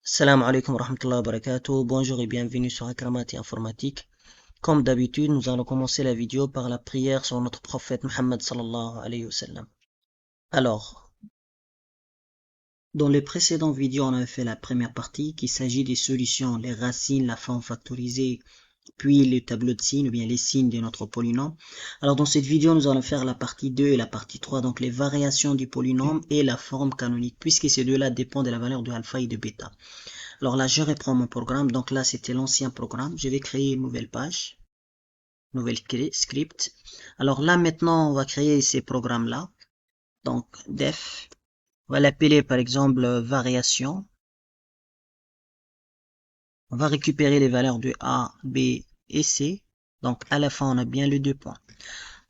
Salam alaikum wa rahmatullahi wa barakatuh. Bonjour et bienvenue sur Akramati Informatique. Comme d'habitude, nous allons commencer la vidéo par la prière sur notre prophète Muhammad sallallahu alayhi wa sallam. Alors, dans les précédentes vidéos, on avait fait la première partie qui s'agit des solutions, les racines, la forme factorisée, puis le tableau de signes ou bien les signes de notre polynôme. Alors dans cette vidéo, nous allons faire la partie 2 et la partie 3, donc les variations du polynôme et la forme canonique, puisque ces deux-là dépendent de la valeur de alpha et de bêta. Alors là, je reprends mon programme. Donc là, c'était l'ancien programme. Je vais créer une nouvelle page, nouvelle script. Alors là, maintenant, on va créer ces programmes-là. Donc def, on va l'appeler par exemple variation. On va récupérer les valeurs de A, B et C. Donc à la fin, on a bien les deux points.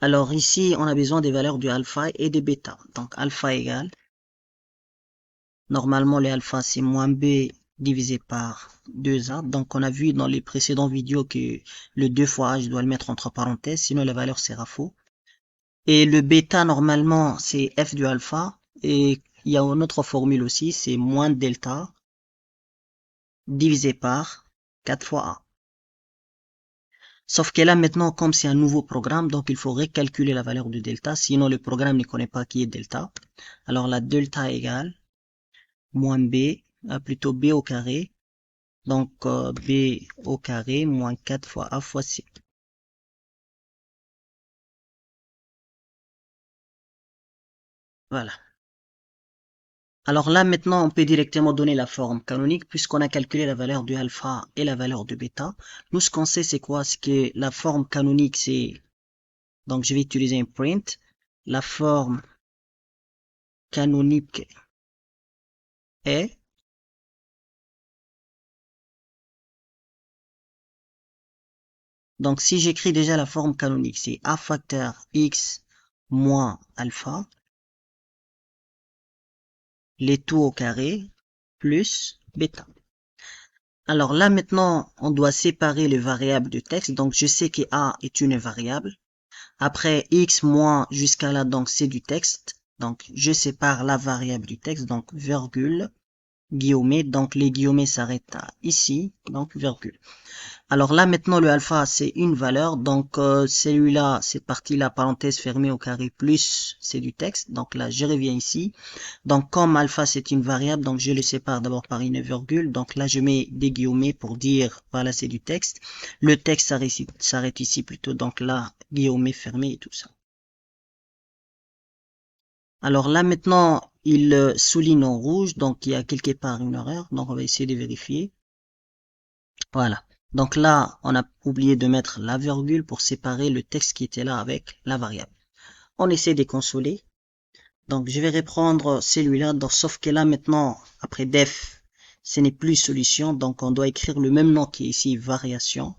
Alors ici, on a besoin des valeurs de alpha et de bêta. Donc alpha égale, normalement les alpha c'est moins B divisé par 2A. Donc on a vu dans les précédentes vidéos que le 2 fois A, je dois le mettre entre parenthèses, sinon la valeur sera faux. Et le bêta, normalement, c'est F du alpha. Et il y a une autre formule aussi, c'est moins delta divisé par 4 fois A. Sauf que là, maintenant, comme c'est un nouveau programme, donc il faut recalculer la valeur de delta, sinon le programme ne connaît pas qui est delta. Alors la delta égale moins B, plutôt B au carré. Donc B au carré moins 4 fois A fois C. Voilà. Alors là, maintenant, on peut directement donner la forme canonique puisqu'on a calculé la valeur de alpha et la valeur de bêta. Nous, ce qu'on sait, c'est quoi? C'est que la forme canonique, c'est... Donc, je vais utiliser un print. La forme canonique est... Donc, si j'écris déjà la forme canonique, c'est A facteur X moins alpha, les tout au carré, plus bêta. Alors là, maintenant, on doit séparer les variables de texte. Donc, je sais que A est une variable. Après, X moins jusqu'à là, donc c'est du texte. Donc, je sépare la variable du texte. Donc, virgule, guillemets. Donc, les guillemets s'arrêtent ici. Donc, virgule. Alors là, maintenant, le alpha, c'est une valeur. Donc, celui-là, cette partie-là, parenthèse fermée au carré, plus, c'est du texte. Donc là, je reviens ici. Donc, comme alpha, c'est une variable, donc je le sépare d'abord par une virgule. Donc là, je mets des guillemets pour dire, voilà, c'est du texte. Le texte s'arrête ici plutôt. Donc là, guillemets fermés et tout ça. Alors là, maintenant, il souligne en rouge. Donc, il y a quelque part une erreur. Donc, on va essayer de vérifier. Voilà. Donc là, on a oublié de mettre la virgule pour séparer le texte qui était là avec la variable. On essaie de consoler. Donc je vais reprendre celui-là, sauf que là maintenant, après def, ce n'est plus solution, donc on doit écrire le même nom qui est ici, variation.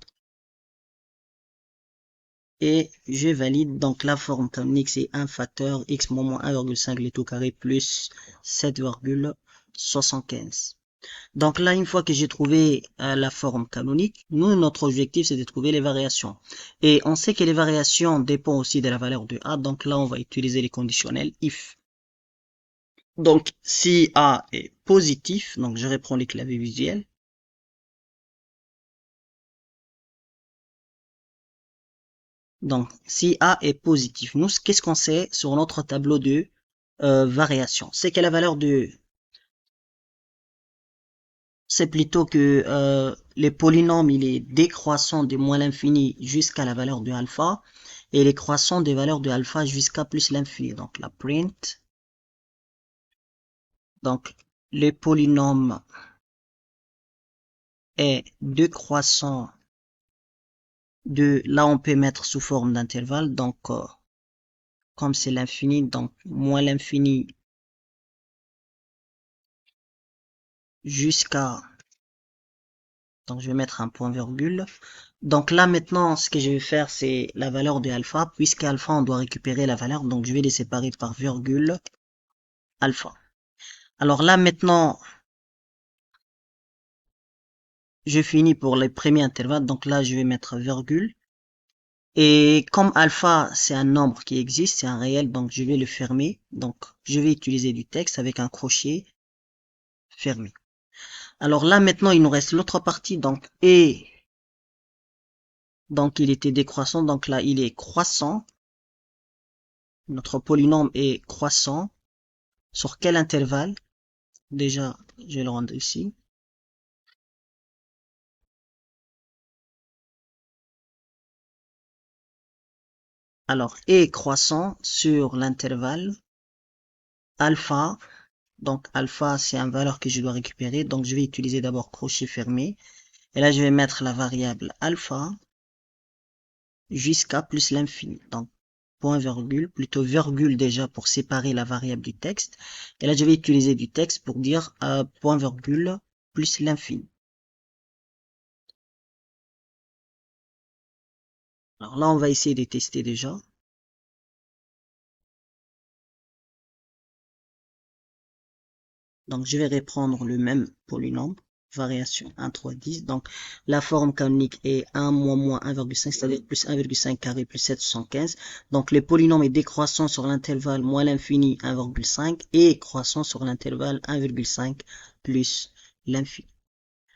Et je valide, donc la forme canonique c'est 1 facteur x moins 1,5 les tout carré plus 7,75. Donc là, une fois que j'ai trouvé la forme canonique, nous, notre objectif, c'est de trouver les variations. Et on sait que les variations dépendent aussi de la valeur de A. Donc là, on va utiliser les conditionnels if. Donc, si A est positif, donc je reprends les claviers visuels. Donc, si A est positif, nous, qu'est-ce qu'on sait sur notre tableau de variation? C'est que la valeur de... C'est plutôt que les polynômes, il est décroissant de moins l'infini jusqu'à la valeur de alpha. Et les croissants des valeurs de alpha jusqu'à plus l'infini. Donc la print. Donc le polynôme est décroissant de, là on peut mettre sous forme d'intervalle. Donc comme c'est l'infini, donc moins l'infini jusqu'à, donc je vais mettre un point virgule. Donc là maintenant ce que je vais faire c'est la valeur de alpha, puisque alpha on doit récupérer la valeur, donc je vais les séparer par virgule alpha. Alors là maintenant je finis pour les premiers intervalles, donc là je vais mettre virgule. Et comme alpha c'est un nombre qui existe, c'est un réel, donc je vais le fermer. Donc je vais utiliser du texte avec un crochet fermé. Alors là, maintenant, il nous reste l'autre partie, donc, et, donc, il était décroissant, donc là, il est croissant. Notre polynôme est croissant. Sur quel intervalle? Déjà, je vais le rendre ici. Alors, est croissant sur l'intervalle alpha. Donc, alpha, c'est une valeur que je dois récupérer. Donc, je vais utiliser d'abord crochet fermé. Et là, je vais mettre la variable alpha jusqu'à plus l'infini. Donc, point virgule, plutôt virgule déjà pour séparer la variable du texte. Et là, je vais utiliser du texte pour dire point virgule plus l'infini. Alors là, on va essayer de tester déjà. Donc, je vais reprendre le même polynôme, variation 1, 3, 10. Donc, la forme canonique est 1 moins 1,5, c'est-à-dire plus 1,5 carré plus 715. Donc, le polynôme est décroissant sur l'intervalle moins l'infini 1,5 et croissant sur l'intervalle 1,5 plus l'infini.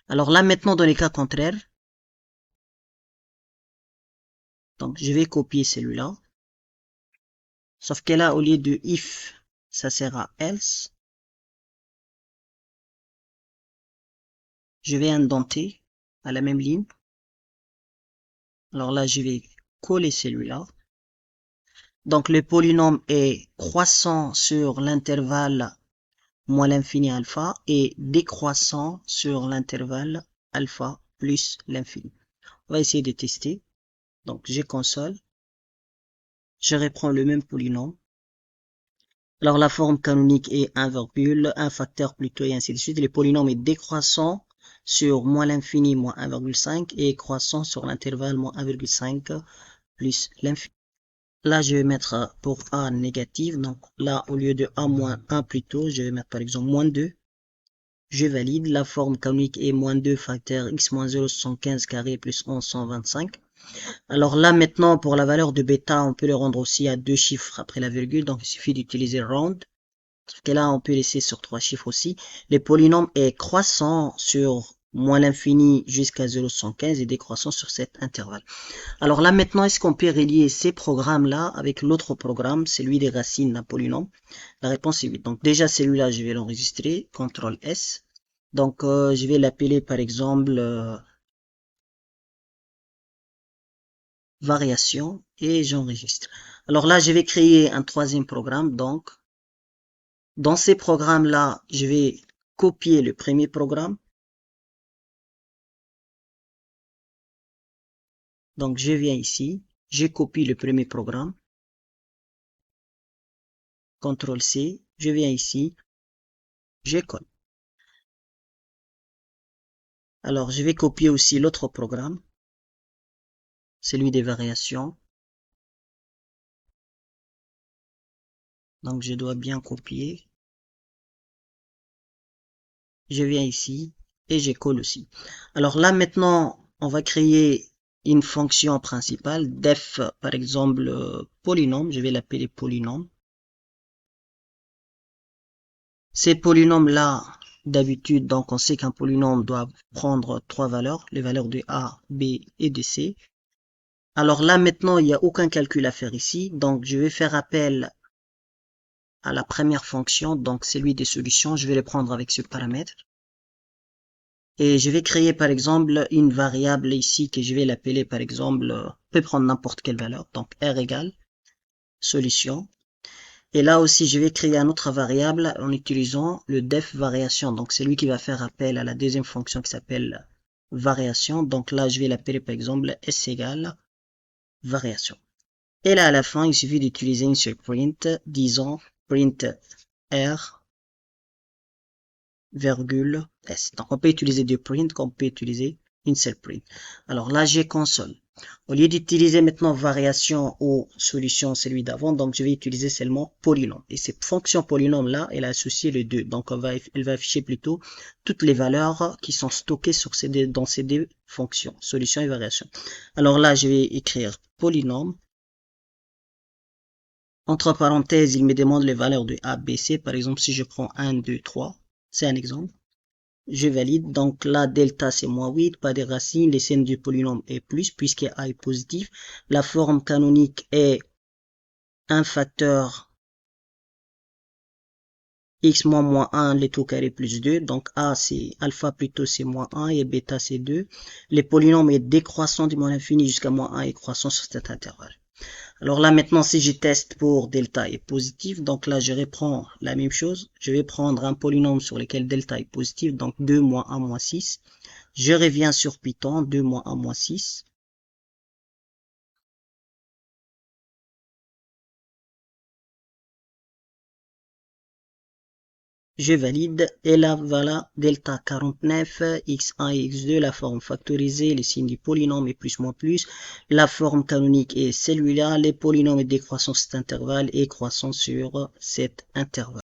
Alors là, maintenant, dans les cas contraires, donc je vais copier celui-là. Sauf que là, au lieu de if, ça sera else. Je vais indenter à la même ligne. Alors là, je vais coller celui-là. Donc le polynôme est croissant sur l'intervalle moins l'infini alpha et décroissant sur l'intervalle alpha plus l'infini. On va essayer de tester. Donc j'ai console. Je reprends le même polynôme. Alors la forme canonique est 1 virgule, un facteur plutôt et ainsi de suite. Le polynôme est décroissant sur moins l'infini moins 1,5 et croissant sur l'intervalle moins 1,5 plus l'infini. Là, je vais mettre pour A négative. Donc là, au lieu de A moins 1 plutôt, je vais mettre par exemple moins 2. Je valide. La forme canonique est moins 2 facteur x moins 0,75 carré plus 11, 125. Alors là, maintenant, pour la valeur de bêta, on peut le rendre aussi à deux chiffres après la virgule. Donc, il suffit d'utiliser round. Sauf que là, on peut laisser sur trois chiffres aussi. Le polynôme est croissant sur moins l'infini jusqu'à 0,115 et décroissant sur cet intervalle. Alors là, maintenant, est-ce qu'on peut relier ces programmes-là avec l'autre programme, celui des racines d'un polynôme? La réponse est oui. Donc déjà, celui-là, je vais l'enregistrer, CTRL S. Donc, je vais l'appeler par exemple variation et j'enregistre. Alors là, je vais créer un troisième programme. Donc, dans ces programmes-là, je vais copier le premier programme. Donc, je viens ici, je copie le premier programme. CTRL C, je viens ici, je colle. Alors, je vais copier aussi l'autre programme, celui des variations. Donc, je dois bien copier. Je viens ici et je colle aussi. Alors là, maintenant, on va créer une fonction principale, def, par exemple, polynôme. Je vais l'appeler polynôme. Ces polynômes-là, d'habitude, donc on sait qu'un polynôme doit prendre trois valeurs, les valeurs de A, B et de C. Alors là, maintenant, il n'y a aucun calcul à faire ici. Donc, je vais faire appel à la première fonction, donc celui des solutions. Je vais les prendre avec ce paramètre. Et je vais créer, par exemple, une variable ici que je vais l'appeler, par exemple, on peut prendre n'importe quelle valeur. Donc, R égale solution. Et là aussi, je vais créer une autre variable en utilisant le def variation. Donc, c'est lui qui va faire appel à la deuxième fonction qui s'appelle variation. Donc là, je vais l'appeler, par exemple, S égale variation. Et là, à la fin, il suffit d'utiliser une seule print, disons print R, virgule S. Donc, on peut utiliser deux prints comme on peut utiliser une seule print. Alors là, j'ai console. Au lieu d'utiliser maintenant variation ou solution, celui d'avant, donc je vais utiliser seulement polynôme. Et cette fonction polynôme-là, elle a associé les deux. Donc, elle va afficher plutôt toutes les valeurs qui sont stockées sur dans ces deux fonctions, solution et variation. Alors là, je vais écrire polynôme. Entre parenthèses, il me demande les valeurs de A, B, C. Par exemple, si je prends 1, 2, 3, c'est un exemple. Je valide. Donc là, delta c'est moins 8, pas des racines. Les scènes du polynôme est plus, puisque A est positif. La forme canonique est un facteur x moins 1, les tout carré plus 2. Donc A c'est alpha plutôt c'est moins 1 et bêta c'est 2. Les polynômes est décroissant du moins l'infini jusqu'à moins 1 et croissant sur cet intervalle. Alors là maintenant si je teste pour delta est positif, donc là je reprends la même chose. Je vais prendre un polynôme sur lequel delta est positif, donc 2 moins 1 moins 6. Je reviens sur Python, 2 moins 1 moins 6. Je valide et là voilà delta 49 x1 et x2, la forme factorisée, les signes du polynôme est plus moins plus, la forme canonique est celui-là, les polynômes décroissant cet intervalle et croissant sur cet intervalle.